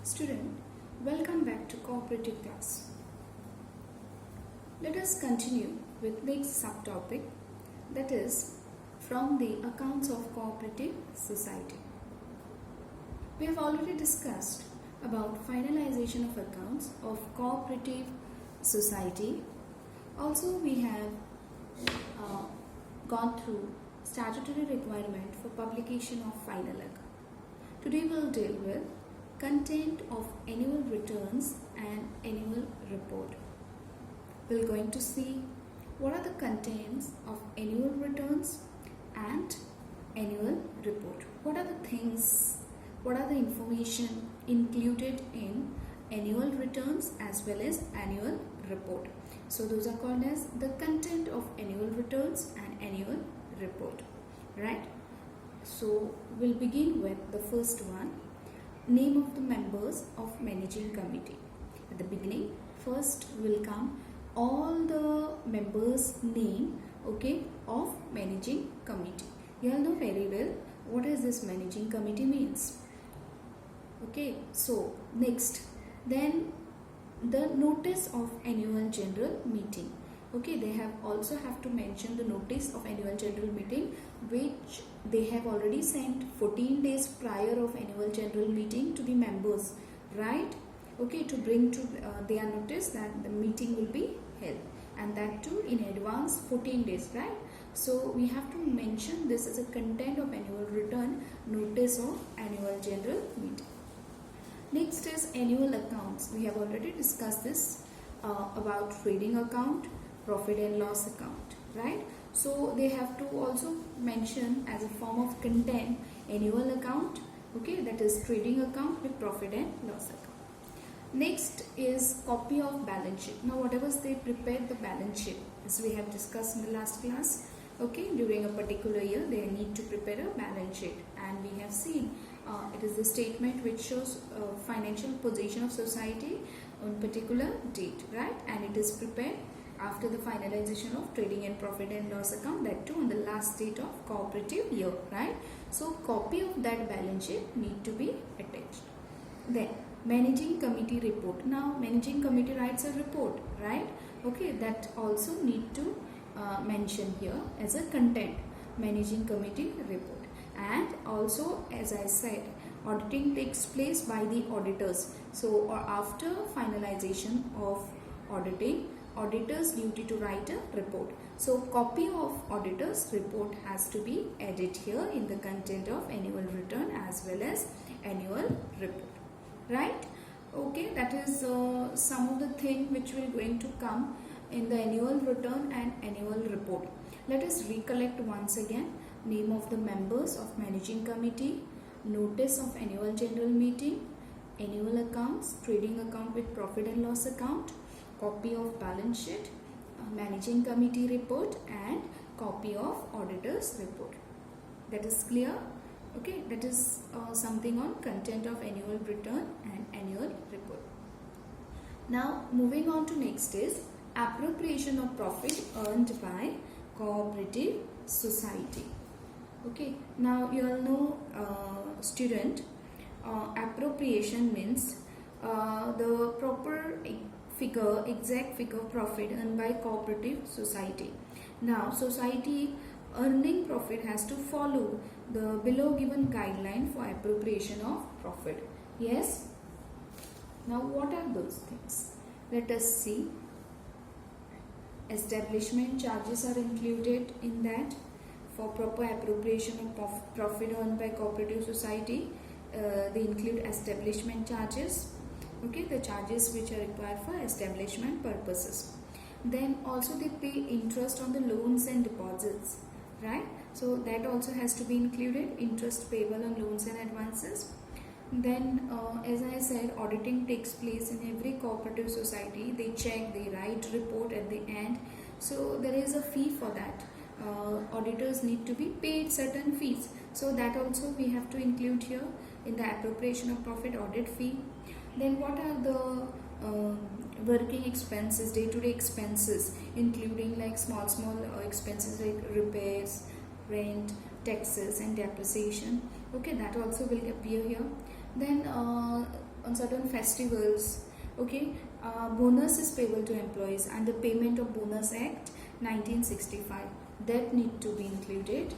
Student, welcome back to cooperative class. Let us continue with next subtopic, that is from the accounts of cooperative society. We have already discussed about finalization of accounts of cooperative society. Also we have gone through statutory requirement for publication of final account. Today we will deal with content of annual returns and annual report. We are going to see what are the contents of annual returns and annual report. What are the things, what are the information included in annual returns as well as annual report. So those are called as the content of annual returns and annual report, right? So we'll begin with the first one, name of the members of managing committee. At the beginning, first will come all the members name, okay, of managing committee. You all know very well what is this managing committee means. Okay, so next, then the notice of annual general meeting. Okay, they have to mention the notice of annual general meeting, which they have already sent 14 days prior of annual general meeting to the members, right? Okay, to bring to their notice that the meeting will be held, and that too in advance 14 days, right? So we have to mention this as a content of annual return, notice of annual general meeting. Next is annual accounts. We have already discussed this about trading account, profit and loss account, right? So they have to also mention as a form of content annual account, okay, that is trading account with profit and loss account. Next is copy of balance sheet. Now whatever they prepared the balance sheet, as we have discussed in the last class, okay, during a particular year they need to prepare a balance sheet, and we have seen it is the statement which shows financial position of society on particular date, right? And it is prepared after the finalization of trading and profit and loss account, that too on the last date of cooperative year, right? So copy of that balance sheet need to be attached. Then managing committee report. Now managing committee writes a report, right? Okay, that also need to mention here as a content, managing committee report. And also, as I said, auditing takes place by the auditors. So or after finalization of auditing, auditor's duty to write a report. So copy of auditor's report has to be added here in the content of annual return as well as annual report, right? Okay, that is some of the thing which will going to come in the annual return and annual report. Let us recollect once again. Name of the members of managing committee, notice of annual general meeting, annual accounts, trading account with profit and loss account, copy of balance sheet, managing committee report, and copy of auditor's report. That is clear? Okay, that is something on content of annual return and annual report. Now moving on to next is appropriation of profit earned by cooperative society. Okay, now you all know, student, appropriation means the proper figure, exact figure of profit earned by cooperative society. Now society earning profit has to follow the below given guideline for appropriation of profit. Yes? Now what are those things? Let us see. Establishment charges are included in that. For proper appropriation of profit earned by cooperative society, they include establishment charges, okay, the charges which are required for establishment purposes. Then also they pay interest on the loans and deposits, right? So that also has to be included, interest payable on loans and advances. Then as I said, auditing takes place in every cooperative society. They check, they write report at the end. So there is a fee for that. Auditors need to be paid certain fees, so that also we have to include here in the appropriation of profit, audit fee. Then what are the working expenses, day-to-day expenses, including like small expenses like repairs, rent, taxes and depreciation. Okay, that also will appear here. Then on certain festivals. Okay, bonus is payable to employees and the Payment of Bonus Act 1965, that need to be included.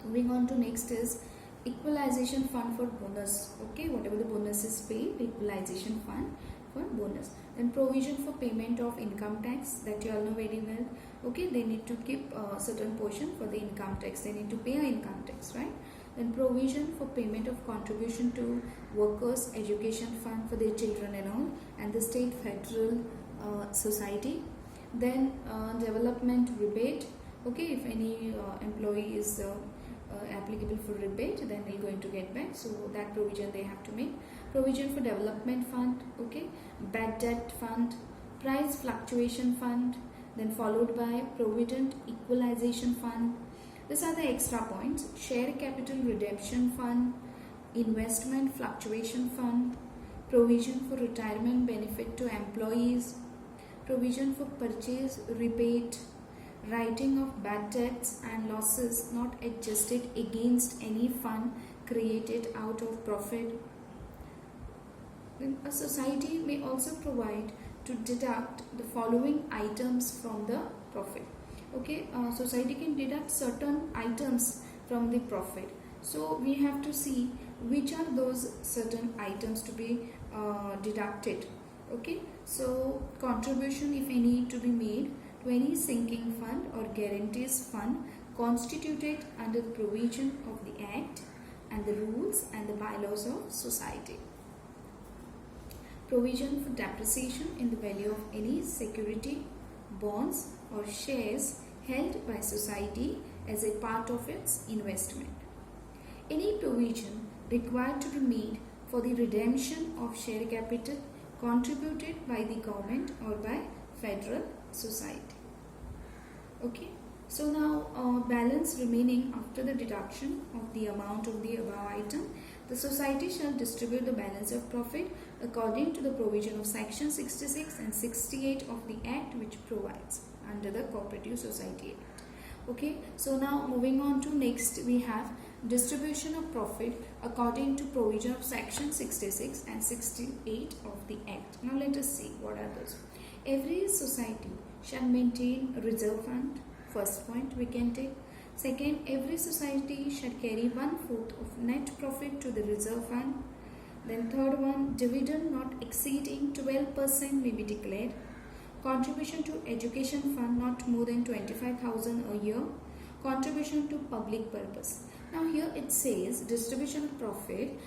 Moving on to next is equalization fund for bonus. Okay, whatever the bonus is paid, equalization fund for bonus. Then provision for payment of income tax, that you all know very well. Okay, they need to keep a certain portion for the income tax, they need to pay an income tax, right? Then provision for payment of contribution to workers education fund for their children and all, and the state federal society. Then development rebate. Okay, if any employee is applicable for rebate, then they're going to get back, so that provision they have to make. Provision for development fund. Okay, bad debt fund, price fluctuation fund, then followed by provident equalization fund. These are the extra points. Share capital redemption fund, investment fluctuation fund, provision for retirement benefit to employees, provision for purchase rebate, writing of bad debts and losses not adjusted against any fund created out of profit. Then a society may also provide to deduct the following items from the profit. Okay, society can deduct certain items from the profit, so we have to see which are those certain items to be deducted. Okay, so contribution, if any, to be made to any sinking fund or guarantees fund constituted under the provision of the Act and the rules and the bylaws of society. Provision for depreciation in the value of any security, bonds or shares held by society as a part of its investment. Any provision required to be made for the redemption of share capital contributed by the government or by federal society. Okay, so now balance remaining after the deduction of the amount of the above item, the society shall distribute the balance of profit according to the provision of section 66 and 68 of the Act, which provides under the Cooperative Society Act. Okay, so now moving on to next, we have distribution of profit according to provision of section 66 and 68 of the Act. Now let us see what are those. Every society shall maintain a reserve fund. First point we can take. Second, every society shall carry 1/4 of net profit to the reserve fund. Then third one, dividend not exceeding 12% may be declared. Contribution to education fund not more than 25,000 a year. Contribution to public purpose. Now here it says distribution of profit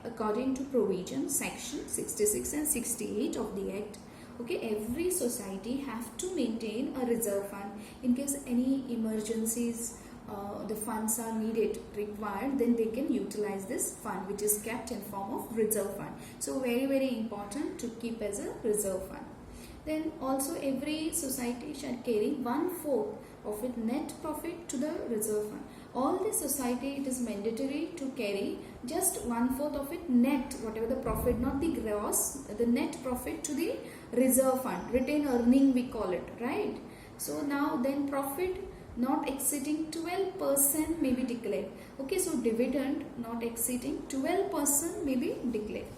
according to provision section 66 and 68 of the Act. Okay, every society have to maintain a reserve fund in case any emergencies, the funds are needed, required, then they can utilize this fund, which is kept in form of reserve fund. So very important to keep as a reserve fund. Then also every society shall carry 1/4 of its net profit to the reserve fund. All the society, it is mandatory to carry just 1/4 of it net, whatever the profit, not the gross, the net profit to the reserve fund, retained earning we call it, right? So now then profit not exceeding 12% may be declared. Okay, so dividend not exceeding 12% may be declared.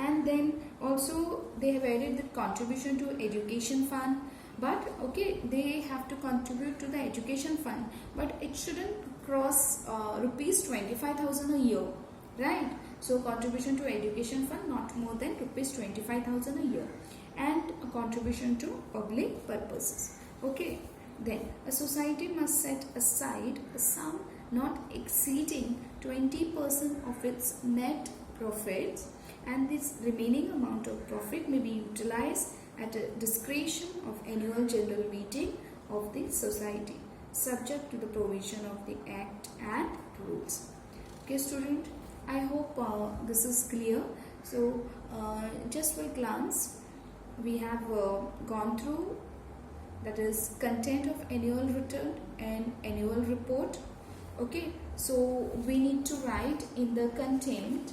And then also they have added the contribution to education fund, but okay, they have to contribute to the education fund, but it shouldn't cross rupees 25,000 a year, right? So contribution to education fund not more than rupees 25,000 a year, and a contribution to public purposes. Okay, then a society must set aside a sum not exceeding 20% of its net profits, and this remaining amount of profit may be utilized at a discretion of annual general meeting of the society, subject to the provision of the Act and rules. Okay student, I hope this is clear. So just for a glance, we have gone through, that is content of annual return and annual report. Okay, so we need to write in the content,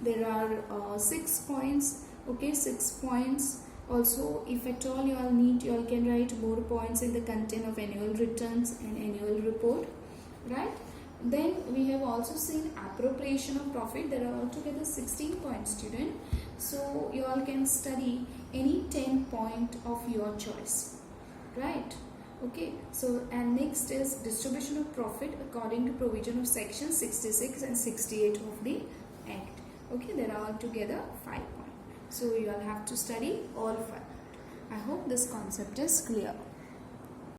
there are 6 points. Okay, 6 points. Also, if at all you all need, you all can write more points in the content of annual returns and annual report, right? Then we have also seen appropriation of profit. There are altogether 16 points, student. So you all can study any 10 point of your choice, right? Okay, so and next is distribution of profit according to provision of section 66 and 68 of the Act. Okay, there are altogether 5 points. So you all have to study all 5. I hope this concept is clear.